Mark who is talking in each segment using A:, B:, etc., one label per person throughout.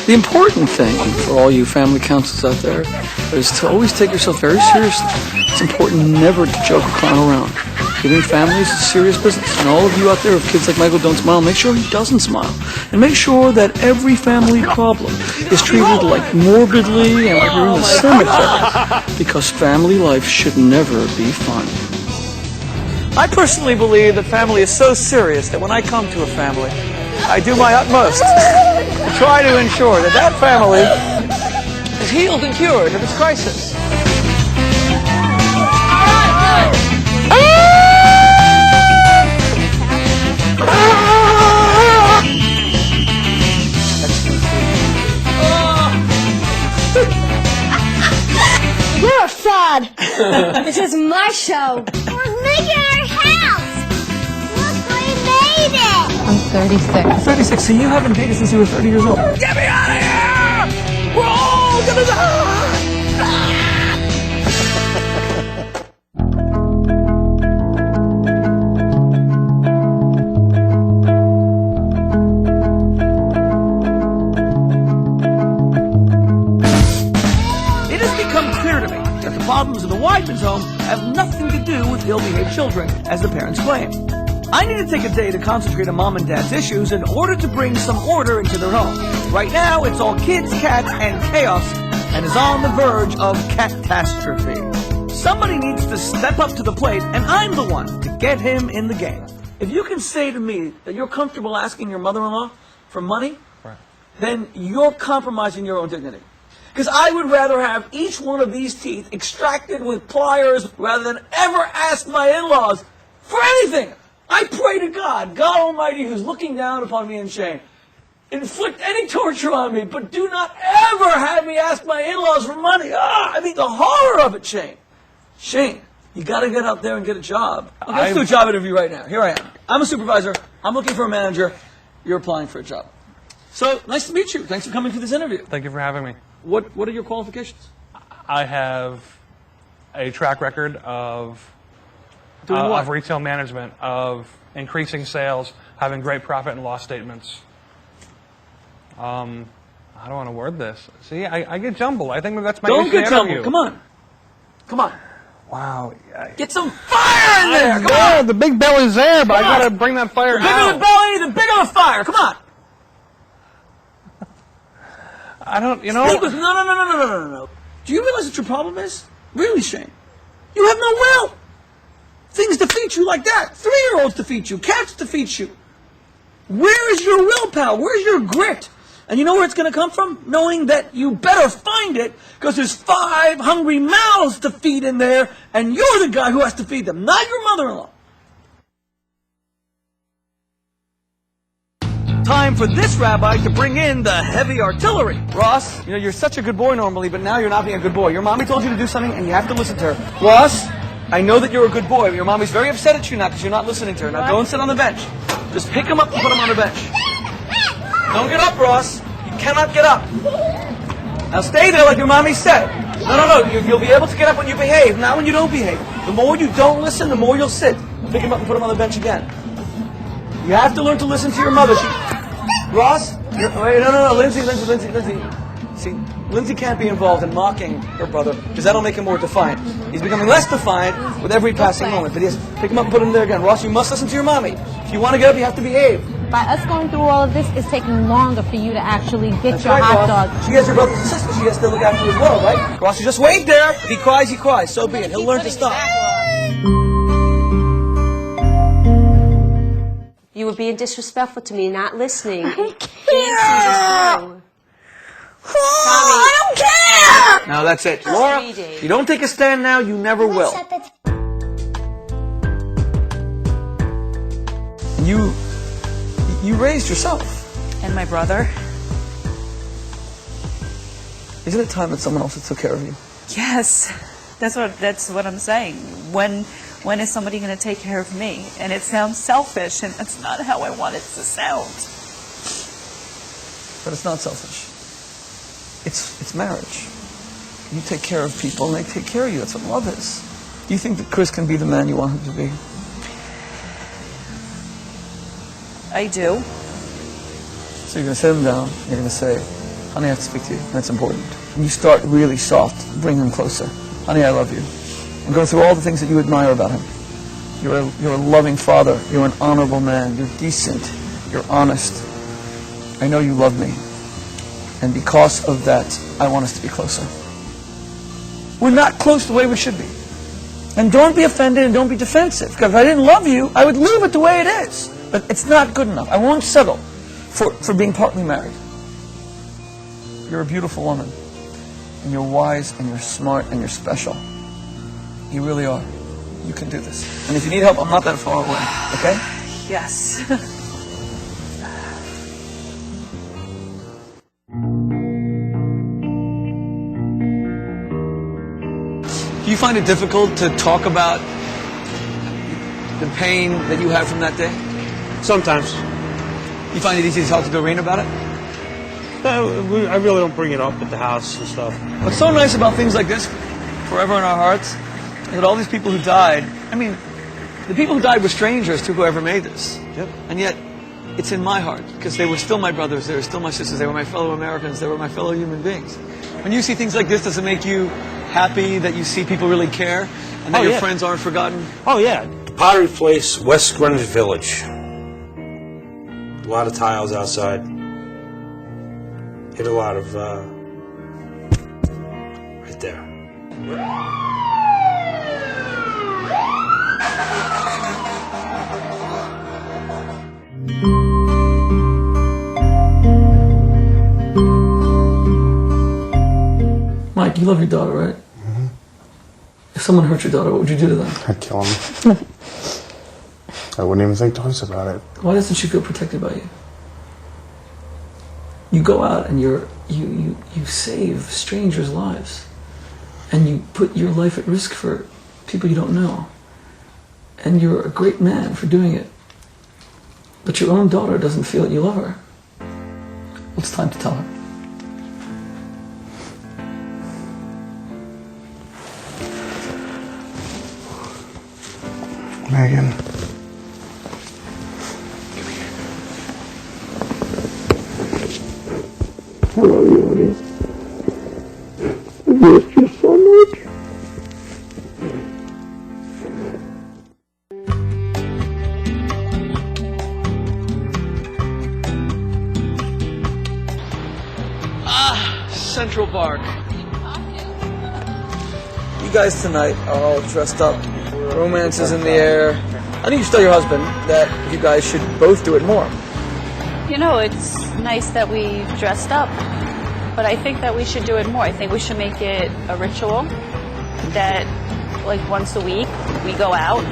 A: The important thing for all you family counselors out there is to always take yourself very seriously. It's important never to joke or clown around. Giving families is serious business. And all of you out there with kids like Michael don't smile, make sure he doesn't smile. And make sure that every family problem is treated like morbidly and like you're in a cemetery. Because family life should never be fun. I personally believe that family is so serious that when I come to a family, I do my utmost to try to ensure that that family is healed and cured of its crisis.
B: You're a fraud. This is my show. We're making our house. Look, we made it.
C: I'm 36.
A: 36, so you haven't dated since you were 30 years old. Get me out of here! We're all gonna die! It has become clear to me that the problems in the Weidman's home have nothing to do with ill-behaved children, as the parents claim. I need to take a day to concentrate on mom and dad's issues in order to bring some order into their home. Right now, it's all kids, cats, and chaos, and is on the verge of catastrophe. Somebody needs to step up to the plate, and I'm the one to get him in the game. If you can say to me that you're comfortable asking your mother-in-law for money, then you're compromising your own dignity. Because I would rather have each one of these teeth extracted with pliers rather than ever ask my in-laws for anything. I pray to God, God Almighty, who's looking down upon me in shame, inflict any torture on me, but do not ever have me ask my in-laws for money. I mean, the horror of it, Shane. Shane, you got to get out there and get a job. Okay, let's do a job interview right now. Here I am. I'm a supervisor. I'm looking for a manager. You're applying for a job. So, nice to meet you. Thanks for coming to this interview.
D: Thank you for having me.
A: What are your qualifications?
D: I have a track record of retail management, of increasing sales, having great profit and loss statements. How do I want to word this? See, I get jumbled. I think that's my issue.
A: Don't get jumbled. Come on. Come on.
D: Wow.
A: Get some fire in there. Come on.
D: The big belly's there, but I got to bring that fire
A: The bigger the belly, the bigger the fire. Come on.
D: I don't,
A: No. Do you realize what your problem is? Really, Shane? You have no will. Things defeat you like that. 3-year-olds defeat you. Cats defeat you. Where is your willpower? Where's your grit? And you know where it's going to come from? Knowing that you better find it because there's 5 hungry mouths to feed in there, and you're the guy who has to feed them, not your mother-in-law. Time for this rabbi to bring in the heavy artillery. Ross, you know, you're such a good boy normally, but now you're not being a good boy. Your mommy told you to do something, and you have to listen to her. Ross, I know that you're a good boy, but your mommy's very upset at you now because you're not listening to her. Now go and sit on the bench. Just pick him up and put him on the bench. Don't get up, Ross. You cannot get up. Now stay there like your mommy said. No. You'll be able to get up when you behave, not when you don't behave. The more you don't listen, the more you'll sit. Pick him up and put him on the bench again. You have to learn to listen to your mother. Ross? Wait, no. Lindsay. See, Lindsay can't be involved in mocking her brother because that'll make him more defiant. He's becoming less defiant with every passing moment. But he has to pick him up and put him there again. Ross, you must listen to your mommy. If you want to get up, you have to behave.
C: By us going through all of this, it's taking longer for you to actually get
A: That's
C: your
A: right,
C: hot
A: Ross.
C: dog.
A: She has her brothers and sisters she has to look after as well, right? Ross, you just wait there. If he cries, he cries. So be it. He'll learn to stop.
E: You were being disrespectful to me, not listening.
B: I don't care. I don't care.
A: Now that's it. Laura, if you don't take a stand now, you never will. You raised yourself.
F: And my brother.
A: Isn't it time that someone else took care of you?
F: Yes, that's what I'm saying. When is somebody going to take care of me? And it sounds selfish, and that's not how I want it to sound.
A: But it's not selfish. It's marriage. You take care of people, and they take care of you. That's what love is. You think that Chris can be the man you want him to be?
F: I do.
A: So you're going to sit him down, you're going to say, honey, I have to speak to you, and it's important. And you start really soft, bring him closer. Honey, I love you. And go through all the things that you admire about him. You're a loving father. You're an honorable man. You're decent. You're honest. I know you love me. And because of that, I want us to be closer. We're not close the way we should be. And don't be offended and don't be defensive. Because if I didn't love you, I would leave it the way it is. But it's not good enough. I won't settle for being partly married. You're a beautiful woman. And you're wise and you're smart and you're special. You really are. You can do this. And if you need help, I'm not that far away. Okay?
F: Yes.
A: Do you find it difficult to talk about the pain that you had from that day?
G: Sometimes.
A: You find it easy to talk to Doreen about it?
G: I really don't bring it up at the house and stuff.
A: What's so nice about things like this, forever in our hearts, is that all these people who died, I mean, the people who died were strangers to whoever made this.
G: Yep.
A: And yet, it's in my heart, because they were still my brothers, they were still my sisters, they were my fellow Americans, they were my fellow human beings. When you see things like this, does it make you happy that you see people really care and that your friends aren't forgotten?
G: Oh, yeah. Pottery Place, West Greenwich Village. A lot of tiles outside. Hit a lot of, right there.
A: Mike, you love your daughter, right?
H: Mm-hmm.
A: If someone hurt your daughter, what would you do to them?
H: I'd kill him. I wouldn't even think twice about it.
A: Why doesn't she feel protected by you? You go out and you save strangers' lives. And you put your life at risk for people you don't know. And you're a great man for doing it. But your own daughter doesn't feel that you love her. Well, it's time to tell her.
H: Megan. I love you, honey. I miss you so much.
A: Central Park. You guys tonight are all dressed up. Romance is in the air. I think you should tell your husband that you guys should both do it more.
F: You know, it's nice that we dressed up, but I think that we should do it more. I think we should make it a ritual that, like, once a week we go out.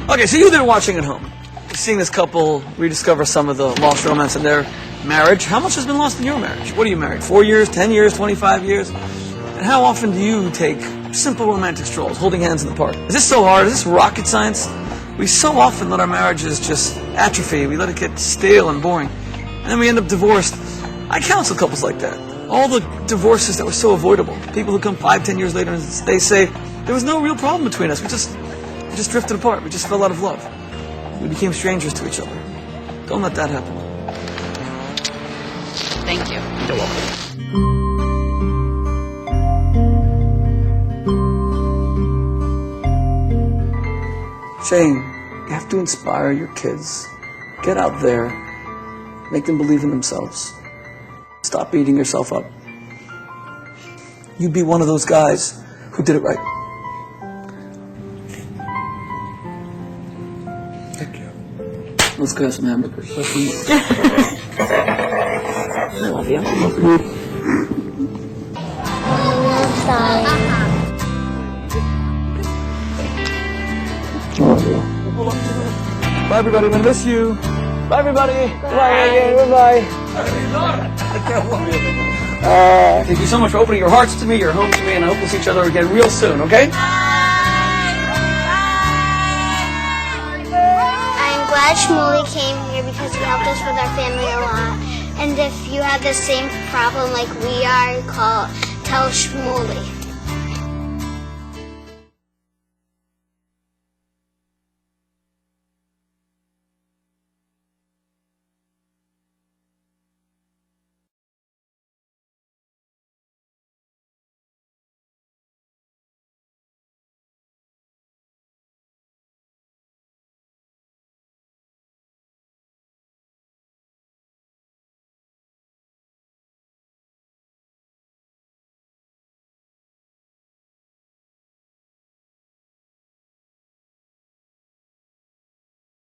A: Okay, so you there watching at home, seeing this couple rediscover some of the lost romance in their marriage. How much has been lost in your marriage? What are you married? 4 years, 10 years, 25 years? And how often do you take simple romantic strolls, holding hands in the park? Is this so hard? Is this rocket science? We so often let our marriages just atrophy. We let it get stale and boring. And then we end up divorced. I counsel couples like that. All the divorces that were so avoidable. People who come 5, 10 years later and they say, there was no real problem between us. We just drifted apart. We just fell out of love. We became strangers to each other. Don't let that happen.
F: Thank you.
G: You're welcome.
A: Shane, you have to inspire your kids. Get out there. Make them believe in themselves. Stop beating yourself up. You be one of those guys who did it right.
G: Thank you.
A: Let's go have some hamburgers. Let's eat.
F: I love you.
B: Sorry.
A: Bye, everybody. We miss you. Bye, everybody. Bye. Bye. Thank you so much for opening your hearts to me, your home to me, and I hope we'll see each other again real soon, okay?
B: I'm glad Shmuley came here because he helped us with our family a lot. And if you have the same problem like we are, tell Shmuley.